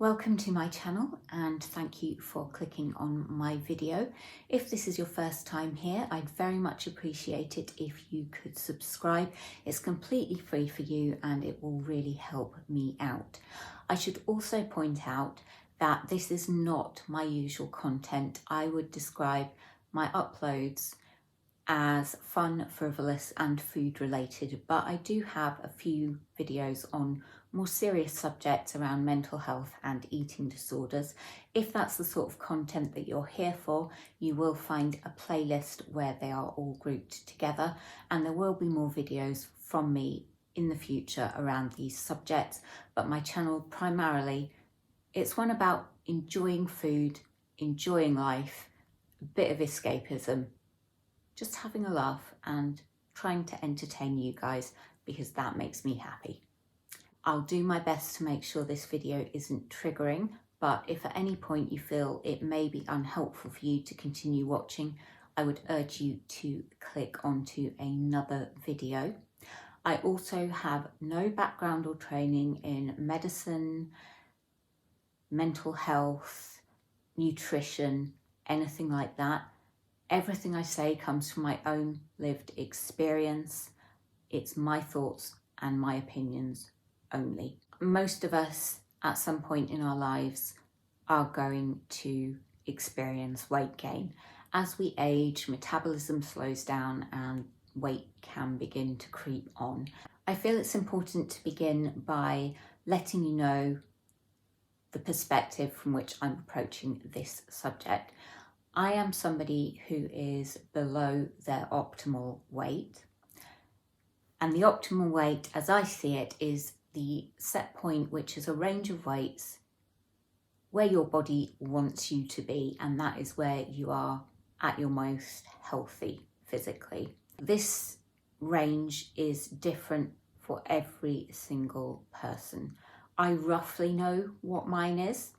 Welcome to my channel and thank you for clicking on my video. If this is your first time here, I'd very much appreciate it if you could subscribe. It's completely free for you and it will really help me out. I should also point out that this is not my usual content. I would describe my uploads as fun, frivolous and food related, but I do have a few videos on more serious subjects around mental health and eating disorders. If that's the sort of content that you're here for, you will find a playlist where they are all grouped together, and there will be more videos from me in the future around these subjects. But my channel primarily, it's one about enjoying food, enjoying life, a bit of escapism, just having a laugh and trying to entertain you guys because that makes me happy. I'll do my best to make sure this video isn't triggering, but if at any point you feel it may be unhelpful for you to continue watching, I would urge you to click onto another video. I also have no background or training in medicine, mental health, nutrition, anything like that. Everything I say comes from my own lived experience. It's my thoughts and my opinions only. Most of us at some point in our lives are going to experience weight gain. As we age, metabolism slows down and weight can begin to creep on. I feel it's important to begin by letting you know the perspective from which I'm approaching this subject. I am somebody who is below their optimal weight, and the optimal weight, as I see it, is the set point, which is a range of weights where your body wants you to be, and that is where you are at your most healthy physically. This range is different for every single person. I roughly know what mine is.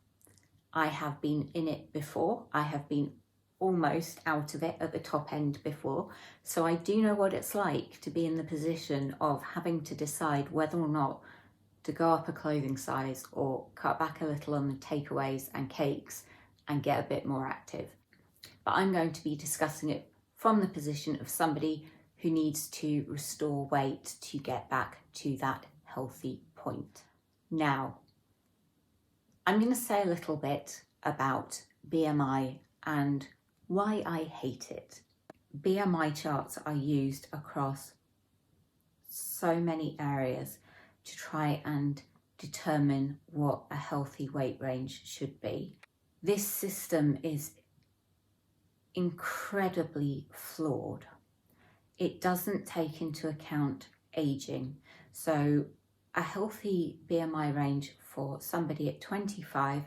I have been in it before. I have been almost out of it at the top end before. So I do know what it's like to be in the position of having to decide whether or not to go up a clothing size or cut back a little on the takeaways and cakes and get a bit more active. But I'm going to be discussing it from the position of somebody who needs to restore weight to get back to that healthy point. Now, I'm going to say a little bit about BMI and why I hate it. BMI charts are used across so many areas to try and determine what a healthy weight range should be. This system is incredibly flawed. It doesn't take into account aging. So a healthy BMI range for somebody at 25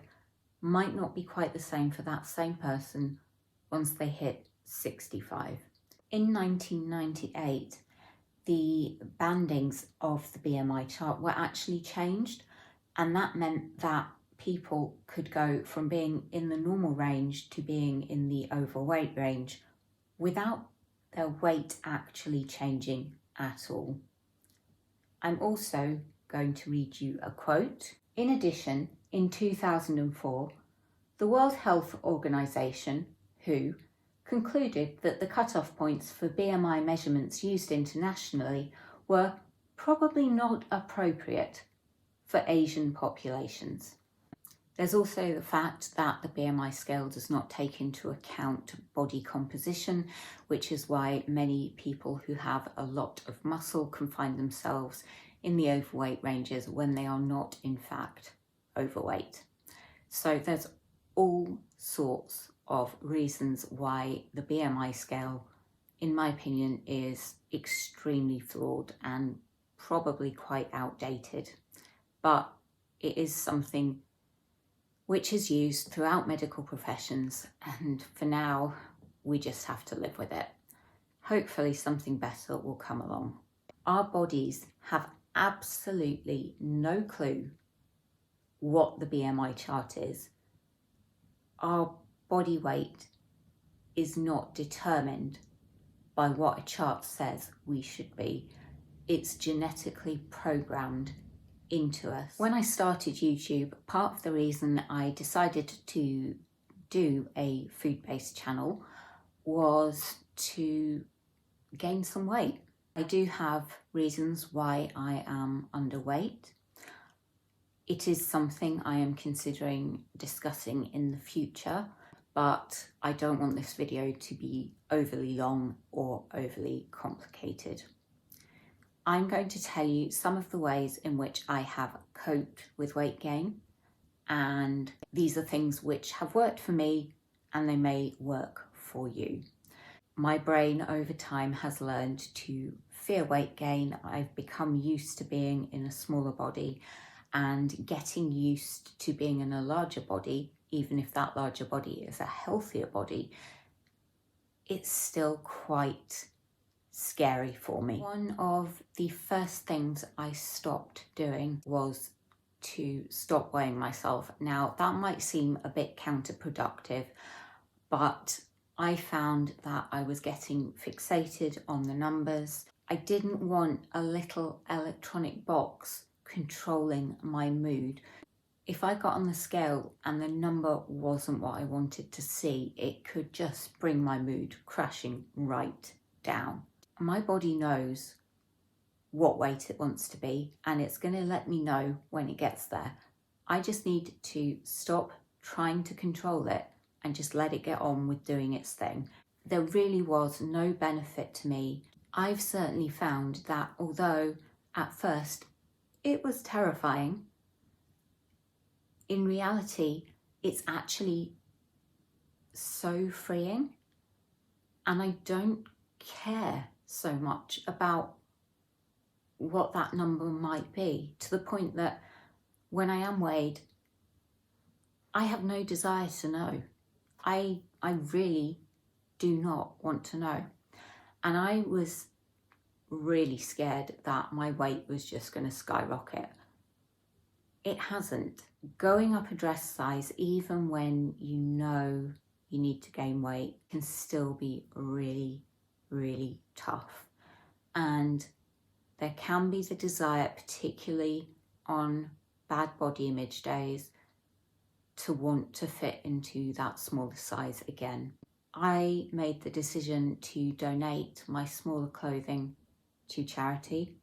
might not be quite the same for that same person once they hit 65. In 1998, the bandings of the BMI chart were actually changed, and that meant that people could go from being in the normal range to being in the overweight range without their weight actually changing at all. I'm also going to read you a quote. In addition, in 2004, the World Health Organization, WHO, concluded that the cutoff points for BMI measurements used internationally were probably not appropriate for Asian populations. There's also the fact that the BMI scale does not take into account body composition, which is why many people who have a lot of muscle can find themselves in the overweight ranges when they are not in fact overweight. So there's all sorts of reasons why the BMI scale, in my opinion, is extremely flawed and probably quite outdated. But it is something which is used throughout medical professions, and for now, we just have to live with it. Hopefully something better will come along. Our bodies have absolutely no clue what the BMI chart is. Our body weight is not determined by what a chart says we should be. It's genetically programmed into us. When I started YouTube, part of the reason I decided to do a food-based channel was to gain some weight. I do have reasons why I am underweight. It is something I am considering discussing in the future, but I don't want this video to be overly long or overly complicated. I'm going to tell you some of the ways in which I have coped with weight gain, and these are things which have worked for me and they may work for you. My brain over time has learned to fear weight gain. I've become used to being in a smaller body and getting used to being in a larger body, even if that larger body is a healthier body. It's still quite scary for me. One of the first things I stopped doing was to stop weighing myself. Now, that might seem a bit counterproductive, but I found that I was getting fixated on the numbers. I didn't want a little electronic box controlling my mood. If I got on the scale and the number wasn't what I wanted to see, it could just bring my mood crashing right down. My body knows what weight it wants to be, and it's going to let me know when it gets there. I just need to stop trying to control it and just let it get on with doing its thing. There really was no benefit to me. I've certainly found that although at first it was terrifying, in reality, it's actually so freeing, and I don't care so much about what that number might be, to the point that when I am weighed, I have no desire to know. I really do not want to know. And I was really scared that my weight was just going to skyrocket. It hasn't. Going up a dress size, even when you know you need to gain weight, can still be really, really tough. And there can be the desire, particularly on bad body image days, to want to fit into that smaller size again. I made the decision to donate my smaller clothing to charity.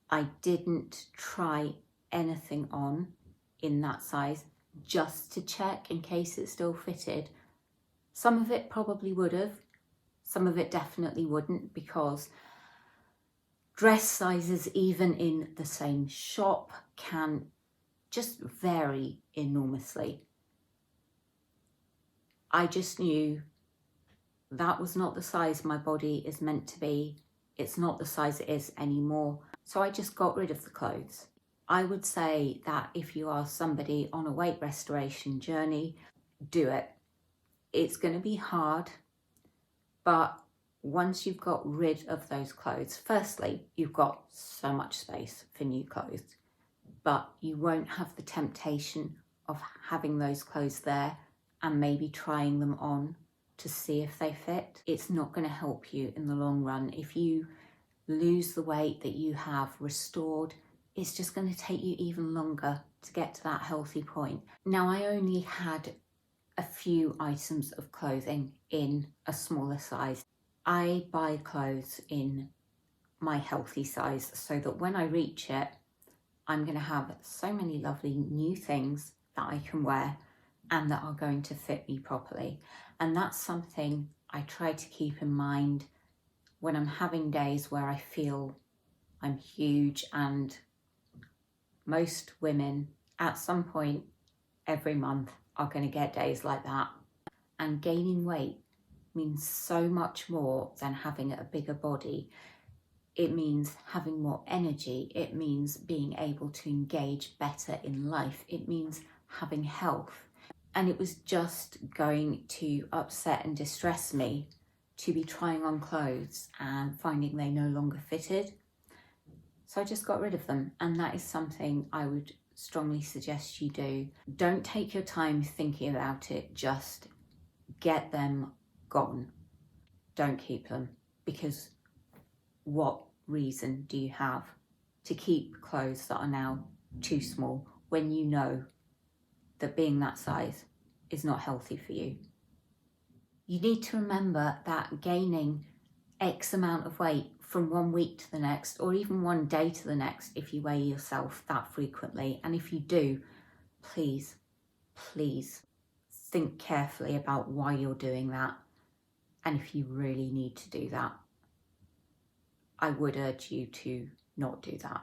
I didn't try anything on in that size just to check in case it still fitted. Some of it probably would have, some of it definitely wouldn't, because dress sizes even in the same shop can just vary enormously. I just knew that was not the size my body is meant to be. It's not the size it is anymore. So I just got rid of the clothes. I would say that if you are somebody on a weight restoration journey, do it. It's going to be hard, but once you've got rid of those clothes, firstly, you've got so much space for new clothes, but you won't have the temptation of having those clothes there and maybe trying them on to see if they fit. It's not going to help you in the long run. If you lose the weight that you have restored, it's just going to take you even longer to get to that healthy point. Now, I only had a few items of clothing in a smaller size. I buy clothes in my healthy size so that when I reach it, I'm going to have so many lovely new things that I can wear and that are going to fit me properly. And that's something I try to keep in mind when I'm having days where I feel I'm huge, and most women at some point every month are going to get days like that. And gaining weight means so much more than having a bigger body. It means having more energy. It means being able to engage better in life. It means having health. And it was just going to upset and distress me to be trying on clothes and finding they no longer fitted. So I just got rid of them. And that is something I would strongly suggest you do. Don't take your time thinking about it. Just get them gone. Don't keep them, because what reason do you have to keep clothes that are now too small when you know that being that size is not healthy for you. You need to remember that gaining X amount of weight from one week to the next, or even one day to the next, if you weigh yourself that frequently, and if you do, please think carefully about why you're doing that, and if you really need to do that, I would urge you to not do that.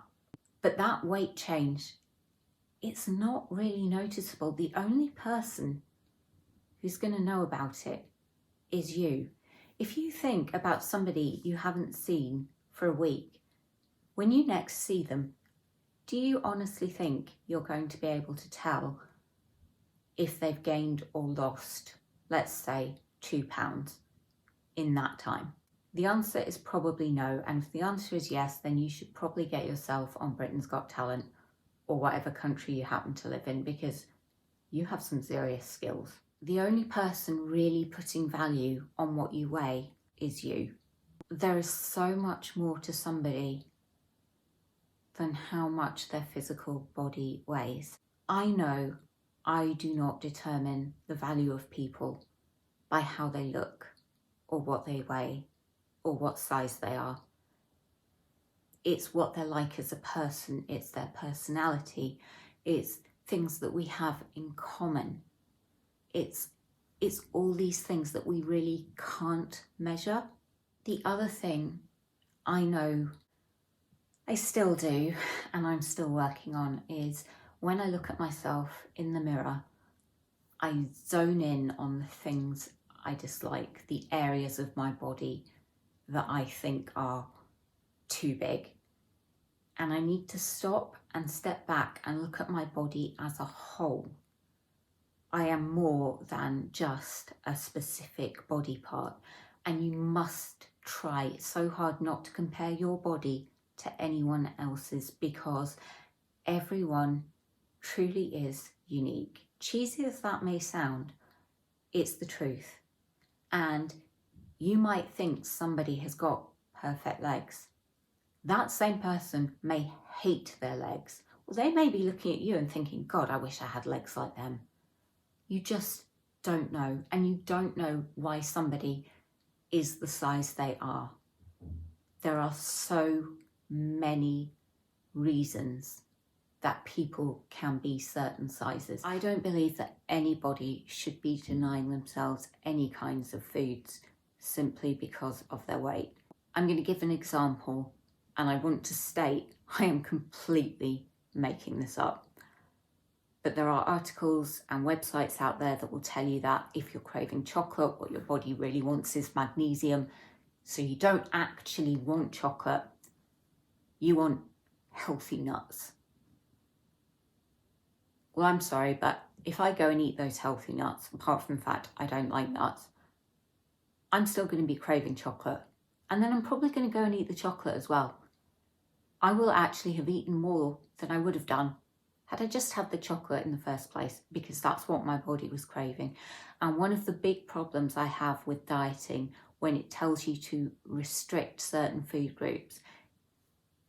But that weight change, it's not really noticeable. The only person who's going to know about it is you. If you think about somebody you haven't seen for a week, when you next see them, do you honestly think you're going to be able to tell if they've gained or lost, let's say, 2 pounds in that time? The answer is probably no, and if the answer is yes, then you should probably get yourself on Britain's Got Talent or whatever country you happen to live in, because you have some serious skills. The only person really putting value on what you weigh is you. There is so much more to somebody than how much their physical body weighs. I know I do not determine the value of people by how they look or what they weigh or what size they are. It's what they're like as a person, it's their personality, it's things that we have in common. It's all these things that we really can't measure. The other thing I know I still do, and I'm still working on, is when I look at myself in the mirror, I zone in on the things I dislike, the areas of my body that I think are too big. And I need to stop and step back and look at my body as a whole. I am more than just a specific body part, and you must try so hard not to compare your body to anyone else's, because everyone truly is unique. Cheesy as that may sound, it's the truth. And you might think somebody has got perfect legs. That same person may hate their legs. Well, they may be looking at you and thinking, God, I wish I had legs like them. You just don't know, and you don't know why somebody is the size they are. There are so many reasons that people can be certain sizes. I don't believe that anybody should be denying themselves any kinds of foods simply because of their weight. I'm going to give an example, and I want to state I am completely making this up. But there are articles and websites out there that will tell you that if you're craving chocolate, what your body really wants is magnesium. So you don't actually want chocolate, you want healthy nuts. Well, I'm sorry, but if I go and eat those healthy nuts, apart from the fact I don't like nuts, I'm still going to be craving chocolate. And then I'm probably going to go and eat the chocolate as well. I will actually have eaten more than I would have done had I just had the chocolate in the first place, because that's what my body was craving. And one of the big problems I have with dieting, when it tells you to restrict certain food groups,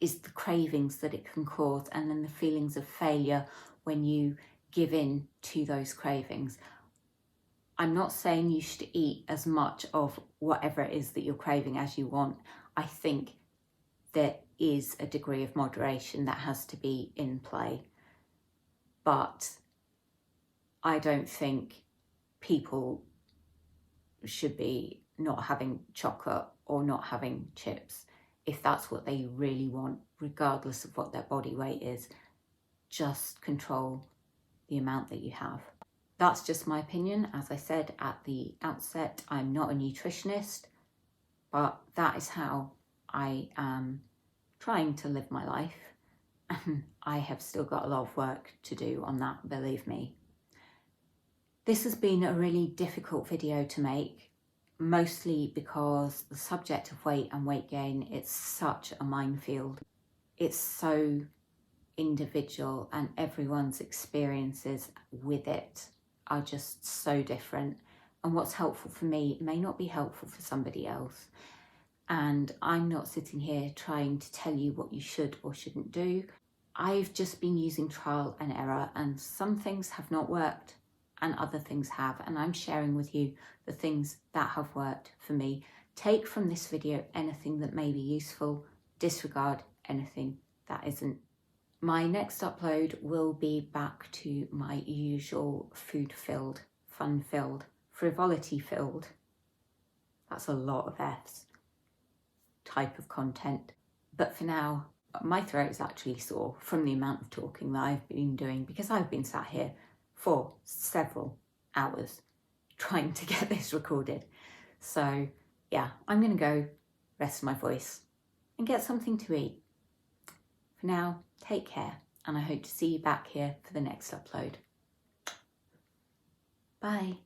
is the cravings that it can cause, and then the feelings of failure when you give in to those cravings. I'm not saying you should eat as much of whatever it is that you're craving as you want. I think there is a degree of moderation that has to be in play. But I don't think people should be not having chocolate or not having chips if that's what they really want, regardless of what their body weight is. Just control the amount that you have. That's just my opinion. As I said at the outset, I'm not a nutritionist, but that is how I am trying to live my life. And I have still got a lot of work to do on that, believe me. This has been a really difficult video to make, mostly because the subject of weight and weight gain, it's such a minefield. It's so individual, and everyone's experiences with it are just so different. And what's helpful for me may not be helpful for somebody else. and I'm not sitting here trying to tell you what you should or shouldn't do. I've just been using trial and error, and some things have not worked and other things have, and I'm sharing with you the things that have worked for me. Take from this video anything that may be useful, disregard anything that isn't. My next upload will be back to my usual food-filled, fun-filled, frivolity-filled, that's a lot of F's, type of content. But for now, my throat is actually sore from the amount of talking that I've been doing, because I've been sat here for several hours trying to get this recorded. So yeah, I'm going to go rest my voice and get something to eat. For now, take care, and I hope to see you back here for the next upload. Bye.